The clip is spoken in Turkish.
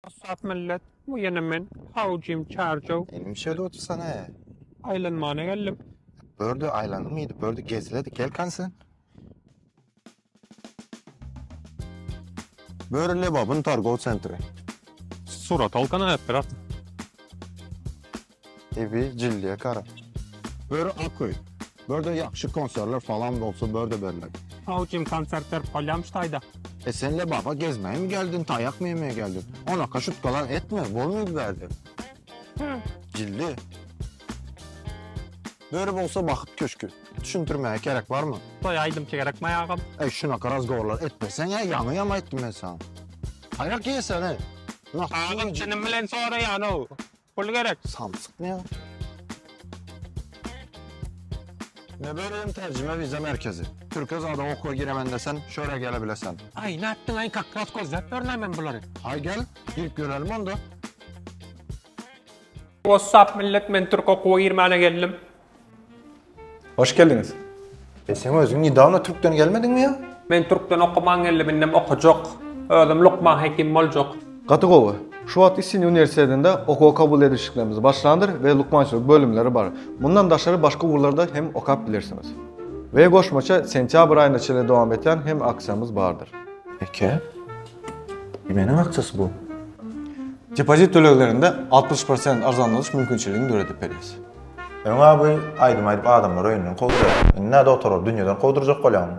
Sat millet, bu yine men, havucuyum çarjov, Elim şöyle otursana. aylanmana geldim. Bördü aylanır mıydı? Bördü geziledi. Gel kansın. Bördü babın Targov Centri. Surat olkana hep biraz. Evi cilliye kara. Bördü Akkoy. Bördü yakşı konserler falan olsa bördü bördü. Havucuyum konsertler polyamıştayda. Senle baba gezmeye mi geldin? Tayak mı yemeye geldin? Ona kaşıt kalan et mi? Bol mu verdin? Cilli. Böyle olsa bakıp köşkü. Düşündürmeye gerek var mı? Doyaydım çekerek mayağım. Şuna karaz gorlar etmesen ya yanı yama ettim ben sana. Tayak yesene. Ağam senin bilen sonra yani o. Pul gerek. Samsık ne ya? Ne böyle tercüme vize merkezi. Türk'e zaten okula giremen desen şöyle gelebilesen. Ay ne yaptın ay kakras gözler görmem bunları. Hay gel, ilk görelim onu da. WhatsApp millet men Türk okula girmana geldim. Hoş geldiniz. Sen özün nidavına Türk'ten gelmedin mi ya? Men Türk'ten okuman geldim innem okuyacak. Özüm Lukman Hekim olacak. Katıgova, şu an İstinye Üniversitesi'nde okula kabul edişliklerimiz başlandır ve Lukmançılık bölümleri var. Bundan daşarı başka okullarda hem okuyabilirsiniz. Ve koşmaça sentyabr ayında içinde devam eden hem aksiyamız vardır. Peki. Benim akçası bu. Depozit tölelerinde 60% arzanlanış mümkünçiliğini göretip veriyoruz. Ben abi aydım adamlar oyundan kovduruyor. Ne de oturur dünyadan kovduracak kolanı.